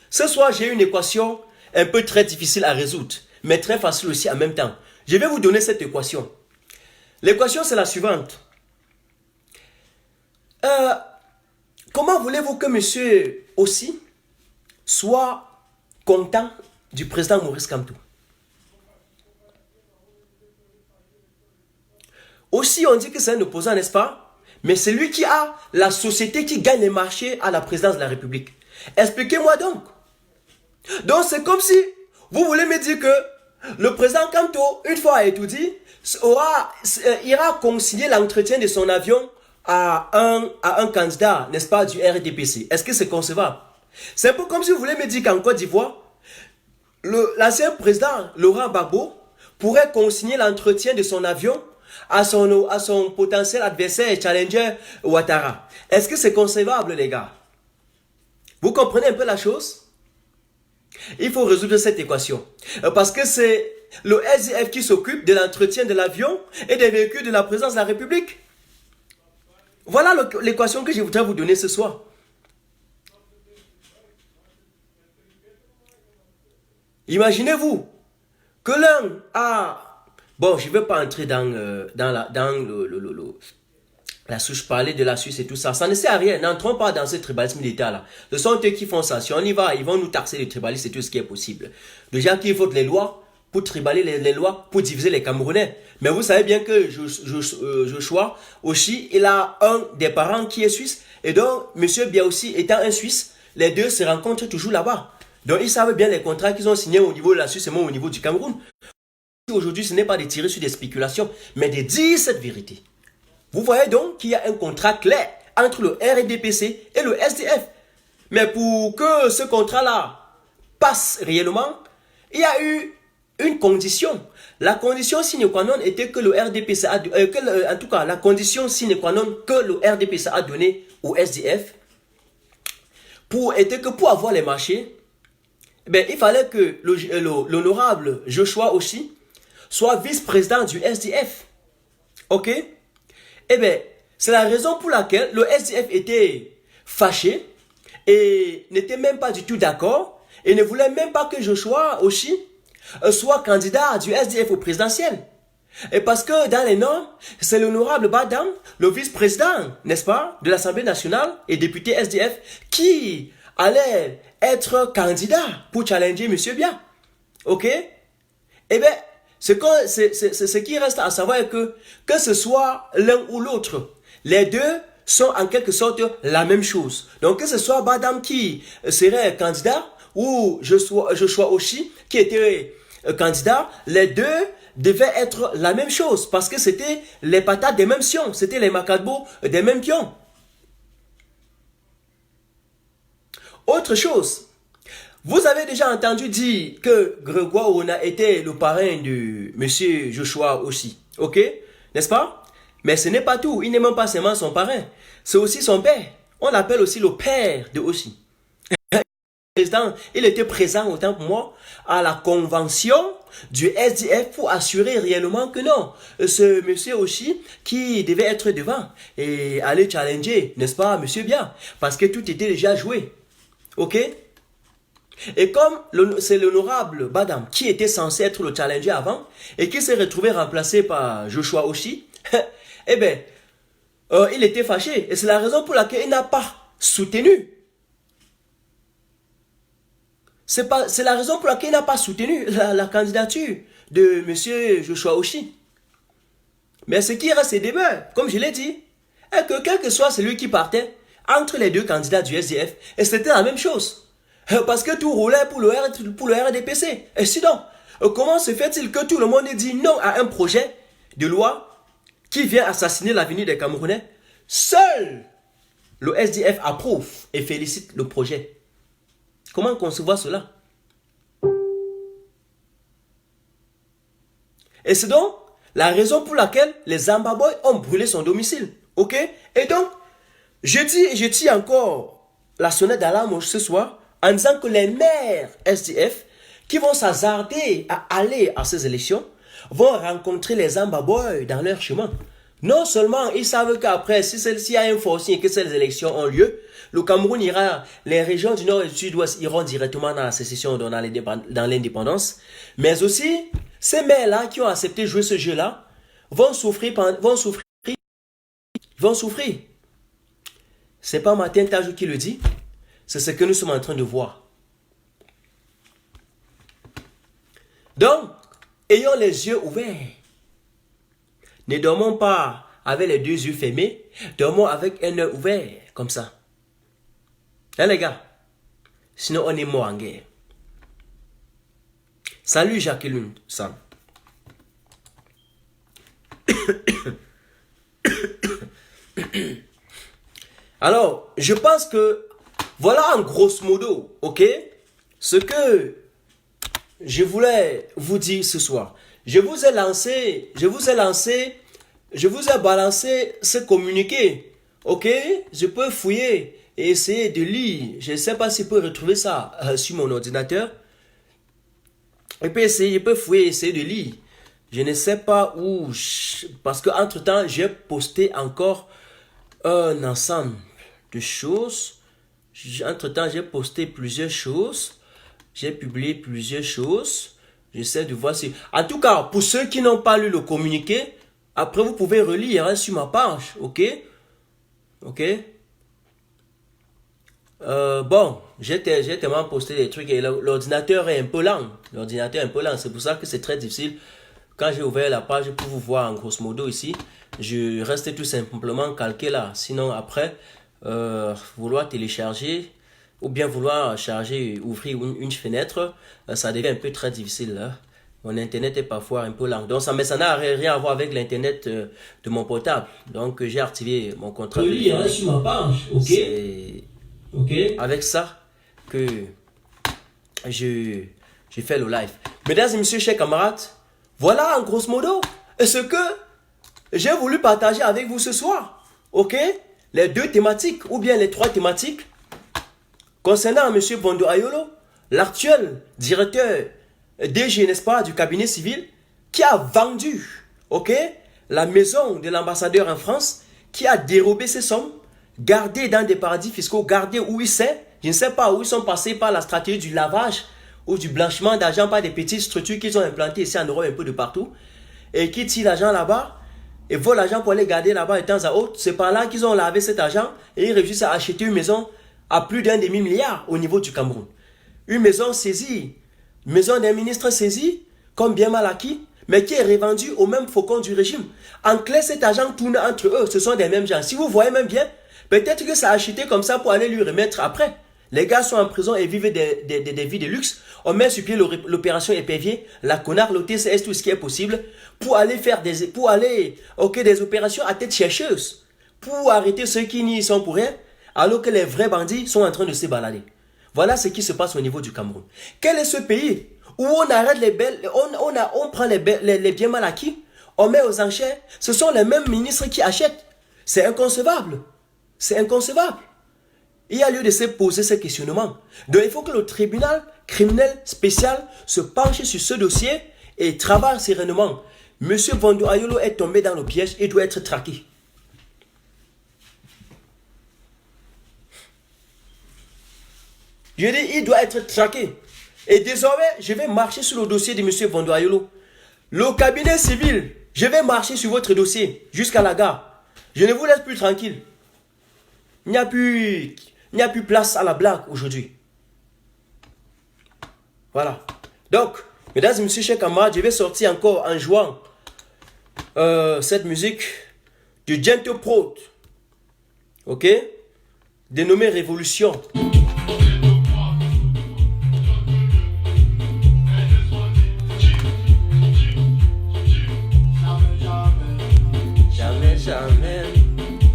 Ce soir, j'ai une équation un peu très difficile à résoudre, mais très facile aussi en même temps. Je vais vous donner cette équation. L'équation, c'est la suivante. Comment voulez-vous que monsieur aussi soit content du président Maurice Kamto? Aussi, on dit que c'est un opposant, n'est-ce pas? Mais c'est lui qui a la société qui gagne les marchés à la présidence de la République. Expliquez-moi donc. Donc c'est comme si vous voulez me dire que le président Kamto, une fois tout dit, ira consigner l'entretien de son avion à un candidat, n'est-ce pas, du RDPC. Est-ce que c'est concevable? C'est un peu comme si vous voulez me dire qu'en Côte d'Ivoire, l'ancien président Laurent Gbagbo pourrait consigner l'entretien de son avion à son potentiel adversaire et challenger Ouattara. Est-ce que c'est concevable, les gars? Vous comprenez un peu la chose? Il faut résoudre cette équation. Parce que c'est le SDF qui s'occupe de l'entretien de l'avion et des véhicules de la présidence de la République. Voilà l'équation que je voudrais vous donner ce soir. Imaginez-vous que l'un a... Bon, je ne vais pas entrer dans la souche, parler de la Suisse et tout ça. Ça ne sert à rien. N'entrons pas dans ce tribalisme militaire-là. Ce sont eux qui font ça. Si on y va, ils vont nous taxer de tribalisme et tout ce qui est possible. Déjà qu'ils votent les lois pour tribaler les lois, pour diviser les Camerounais. Mais vous savez bien que Joshua aussi, il a un des parents qui est suisse. Et donc, M. Biya aussi étant un Suisse, les deux se rencontrent toujours là-bas. Donc, ils savent bien les contrats qu'ils ont signés au niveau de la Suisse et même au niveau du Cameroun. Aujourd'hui, ce n'est pas de tirer sur des spéculations, mais de dire cette vérité. Vous voyez donc qu'il y a un contrat clair entre le RDPC et le SDF. Mais pour que ce contrat-là passe réellement, il y a eu une condition. La condition sine qua non était que le RDPC en tout cas, la condition sine qua non que le RDPC a donné au SDF était que pour avoir les marchés, ben, il fallait que l'honorable Joshua aussi soit vice-président du SDF. Ok? Eh bien, c'est la raison pour laquelle le SDF était fâché et n'était même pas du tout d'accord et ne voulait même pas que Joshua aussi soit candidat du SDF au présidentiel. Et parce que dans les normes, c'est l'honorable Badam, le vice-président, n'est-ce pas, de l'Assemblée nationale et député SDF, qui allait être candidat pour challenger M. Biya. Ok? Eh bien, ce qui reste à savoir est que ce soit l'un ou l'autre, les deux sont en quelque sorte la même chose. Donc que ce soit Badam qui serait candidat ou Joshua Oshi, qui était candidat, les deux devaient être la même chose, parce que c'était les patates des mêmes sions, c'était les macadbos des mêmes pions. Autre chose, vous avez déjà entendu dire que Grégoire Ouna était le parrain de monsieur Joshua Oshi, ok? N'est-ce pas? Mais ce n'est pas tout, il n'est même pas seulement son parrain, c'est aussi son père. On l'appelle aussi le père de Oshi. Il était présent autant pour moi à la convention du SDF pour assurer réellement que non, ce monsieur Oshi qui devait être devant et aller challenger, n'est-ce pas, monsieur Bien? Parce que tout était déjà joué. Ok? Et comme c'est l'honorable Badam qui était censé être le challenger avant et qui s'est retrouvé remplacé par Joshua Oshi, eh bien, il était fâché. Et c'est la raison pour laquelle il n'a pas soutenu. C'est la raison pour laquelle il n'a pas soutenu la candidature de M. Joshua Oshi. Mais ce qui reste, c'est demeure, comme je l'ai dit, est que quel que soit celui qui partait entre les deux candidats du SDF, et c'était la même chose. Parce que tout roulait pour le RDPC. Et sinon, comment se fait-il que tout le monde dit non à un projet de loi qui vient assassiner l'avenir des Camerounais? Seul le SDF approuve et félicite le projet. Comment concevoir cela? Et c'est donc la raison pour laquelle les Zambaboy ont brûlé son domicile. Ok? Et donc, je tire encore la sonnette d'alarme ce soir en disant que les maires SDF qui vont s'hasarder à aller à ces élections vont rencontrer les Zambaboy dans leur chemin. Non seulement ils savent qu'après, si y a un forcing et que ces élections ont lieu, le Cameroun ira, les régions du nord et du sud-ouest iront directement dans la sécession, dans l'indépendance, mais aussi, ces maires-là qui ont accepté de jouer ce jeu-là vont souffrir. C'est pas Martin Tajou qui le dit, c'est ce que nous sommes en train de voir. Donc, ayons les yeux ouverts. Ne dormons pas avec les deux yeux fermés, dormons avec un œil ouvert, comme ça. Hein les gars? Sinon on est mort en guerre. Salut Jacqueline Sam. Alors, je pense que voilà en grosso modo, ok, ce que je voulais vous dire ce soir. Je vous ai balancé ce communiqué, ok? Je peux fouiller et essayer de lire. Je ne sais pas si je peux retrouver ça sur mon ordinateur. Je peux fouiller et essayer de lire. Je ne sais pas où, parce qu'entre-temps, j'ai posté encore un ensemble de choses. Entre-temps, j'ai posté plusieurs choses. J'ai publié plusieurs choses. J'essaie de voir si... En tout cas, pour ceux qui n'ont pas lu le communiqué, après vous pouvez relire sur ma page, ok? Ok? Bon, j'ai tellement posté des trucs et l'ordinateur est un peu lent. L'ordinateur est un peu lent, c'est pour ça que c'est très difficile. Quand j'ai ouvert la page pour vous voir en grosso modo ici, je reste tout simplement calqué là. Sinon après, vouloir télécharger ou bien vouloir charger, ouvrir une fenêtre, ça devient un peu très difficile là. Mon internet est parfois un peu lent. Donc ça n'a rien à voir avec l'internet de mon portable. Donc j'ai activé mon contrat. Lire sur ma page, ok. C'est avec ça que je fais le live. Mesdames et messieurs, chers camarades, voilà en grosso modo ce que j'ai voulu partager avec vous ce soir. Ok? Les deux thématiques ou bien les trois thématiques concernant M. Bondo Ayolo, l'actuel directeur DG, n'est-ce pas, du cabinet civil, qui a vendu, ok, la maison de l'ambassadeur en France, qui a dérobé ses sommes, gardé dans des paradis fiscaux, gardé où il sait, je ne sais pas où ils sont passés par la stratégie du lavage ou du blanchiment d'argent par des petites structures qu'ils ont implantées ici en Europe un peu de partout, et qui tirent l'argent là-bas, et volent l'argent pour aller garder là-bas de temps à autre. C'est par là qu'ils ont lavé cet argent, et ils réussissent à acheter une maison à plus d'un demi-milliard au niveau du Cameroun. Une maison saisie, maison d'un ministre saisie, comme bien mal acquis, mais qui est revendue au même faucon du régime. En clair, cet argent tourne entre eux, ce sont des mêmes gens. Si vous voyez même bien, peut-être que ça a acheté comme ça pour aller lui remettre après. Les gars sont en prison et vivent des vies de luxe. On met sur pied l'opération épervier, la connard, l'OTCS, tout ce qui est possible, pour aller faire des opérations à tête chercheuse, pour arrêter ceux qui n'y sont pour rien, alors que les vrais bandits sont en train de se balader. Voilà ce qui se passe au niveau du Cameroun. Quel est ce pays où on arrête on prend les biens mal acquis, on met aux enchères, ce sont les mêmes ministres qui achètent. C'est inconcevable. C'est inconcevable. Il y a lieu de se poser ces questionnements. Donc il faut que le tribunal criminel spécial se penche sur ce dossier et travaille sereinement. Monsieur Vondo Ayolo est tombé dans le piège, il doit être traqué. Je dis, il doit être traqué. Et désormais, je vais marcher sur le dossier de monsieur Vondo Ayolo. Le cabinet civil, je vais marcher sur votre dossier jusqu'à la gare. Je ne vous laisse plus tranquille. Il n'y a plus place à la blague aujourd'hui. Voilà. Donc, mesdames et messieurs, chers camarades, je vais sortir encore en jouant cette musique du Gentle Prod. Ok? Dénommée Révolution. Jamais, jamais.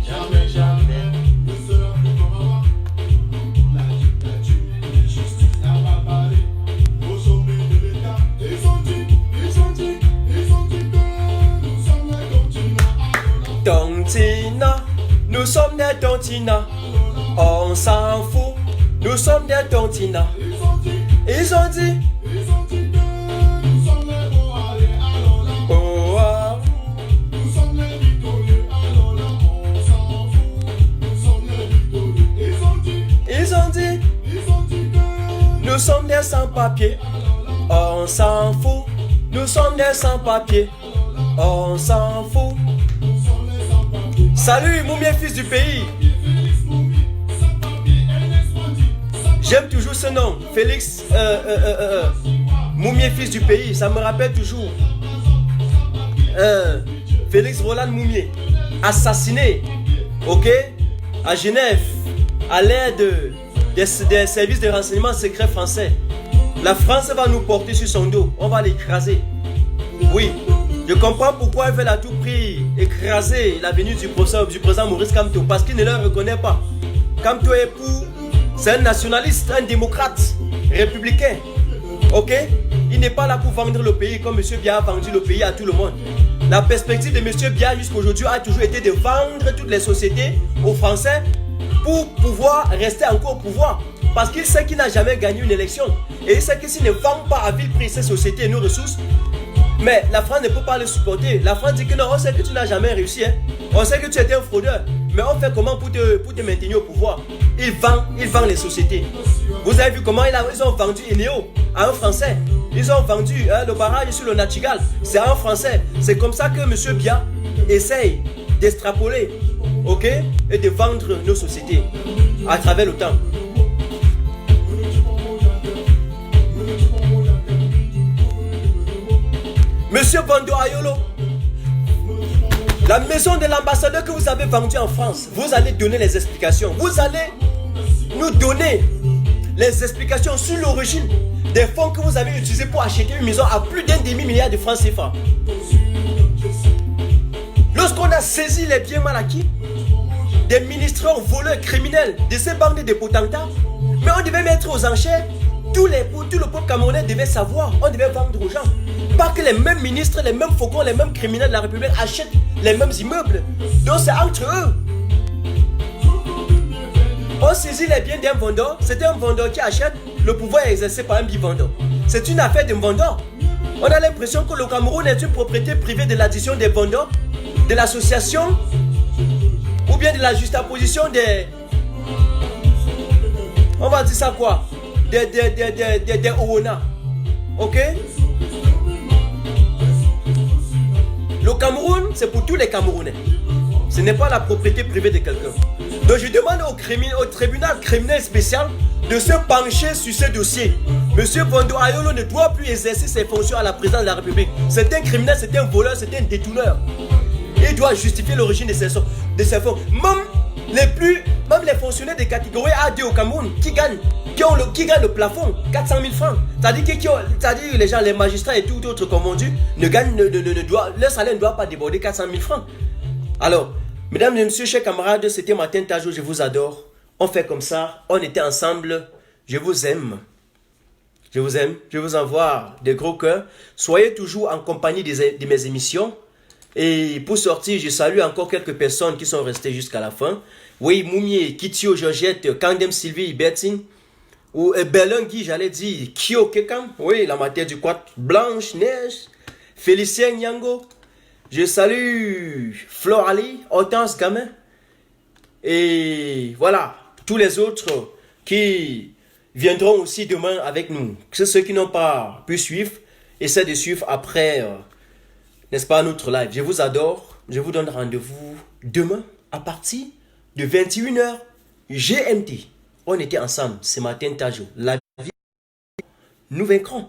Jamais, jamais. Ne sera plus comme avant. La dictature, l'injustice, la barbarie. Au sommet de l'État, ils ont dit que nous sommes les Tontina, nous sommes des Tontina. On s'en fout, nous sommes des Tontina. Ils ont dit que nous sommes les bons allés, alors là. Oh, ah. Nous sommes les victorieux, alors là, on s'en fout. Nous sommes les victorieux. Ils ont dit que nous sommes des sans-papiers. On s'en fout, nous sommes des sans-papiers. On s'en fout. Salut, Moumier, fils du pays. J'aime toujours ce nom, Félix Moumier, fils du pays. Ça me rappelle toujours Félix Roland Moumier, assassiné, ok, à Genève, à l'aide des services de renseignement secrets français. La France va nous porter sur son dos, on va l'écraser. Oui, je comprends pourquoi elle veut à tout prix écraser la venue du président Maurice Kamto, parce qu'il ne le reconnaît pas. Kamto est c'est un nationaliste, un démocrate, républicain. Ok? Il n'est pas là pour vendre le pays comme M. Biya a vendu le pays à tout le monde. La perspective de M. Biya jusqu'à aujourd'hui a toujours été de vendre toutes les sociétés aux Français pour pouvoir rester encore au pouvoir. Parce qu'il sait qu'il n'a jamais gagné une élection. Et il sait que s'il ne vend pas à vil prix ces sociétés et nos ressources, mais la France ne peut pas le supporter. La France dit que non, on sait que tu n'as jamais réussi. Hein. On sait que tu étais un fraudeur. Mais on fait comment pour te maintenir au pouvoir? Ils vendent les sociétés. Vous avez vu comment ils ont vendu Eneo à un Français. Ils ont vendu le barrage sur le Natchigal. C'est à un Français. C'est comme ça que M. Biya essaye d'extrapoler, ok, et de vendre nos sociétés à travers le temps. Monsieur Vondo Ayolo, la maison de l'ambassadeur que vous avez vendue en France, vous allez donner les explications. Vous allez nous donner les explications sur l'origine des fonds que vous avez utilisés pour acheter une maison à plus d'un demi-milliard de francs CFA. Lorsqu'on a saisi les biens mal acquis des ministres voleurs criminels de ces bandes de potentats, mais on devait mettre aux enchères, tout le peuple camerounais devait savoir, on devait vendre aux gens. Pas que les mêmes ministres, les mêmes faucons, les mêmes criminels de la République achètent les mêmes immeubles. Donc c'est entre eux. On saisit les biens d'un vendeur. C'est un vendeur qui achète. Le pouvoir est exercé par un bivendeur. C'est une affaire d'un vendeur. On a l'impression que le Cameroun est une propriété privée de l'addition des vendeurs, de l'association, ou bien de la juxtaposition des... On va dire ça quoi? Des OONA. Ok? Le Cameroun, c'est pour tous les Camerounais. Ce n'est pas la propriété privée de quelqu'un. Donc je demande au tribunal criminel spécial de se pencher sur ce dossier. Monsieur Vondo Ayolo ne doit plus exercer ses fonctions à la présidence de la République. C'est un criminel, c'est un voleur, c'est un détourneur. Il doit justifier l'origine de ses fonds. Même Même les fonctionnaires de catégorie A2 au Cameroun, qui gagnent le plafond, 400 000 francs. C'est-à-dire que les gens, les magistrats et tout autre confondu, leur salaire ne doit pas déborder 400 000 francs. Alors, mesdames et messieurs, chers camarades, c'était Martin Tajo, je vous adore. On fait comme ça, on était ensemble, je vous aime. Je vous aime, je vous envoie des gros cœurs. Soyez toujours en compagnie de mes émissions. Et pour sortir, je salue encore quelques personnes qui sont restées jusqu'à la fin. Oui, Moumier, Kitio, Georgette, Kandem, Sylvie, Bertine. Ou Berlingui, j'allais dire, Kyo, Kekam. Oui, la matière du quad, Blanche, Neige, Félicien, Nyango. Je salue Flore Ali, Hortense Gamin. Et voilà, tous les autres qui viendront aussi demain avec nous. Ceux qui n'ont pas pu suivre, essaient de suivre après, n'est-ce pas, notre live. Je vous adore. Je vous donne rendez-vous demain à partir de 21h GMT. On était ensemble ce matin, Tajo. La vie, nous vaincrons.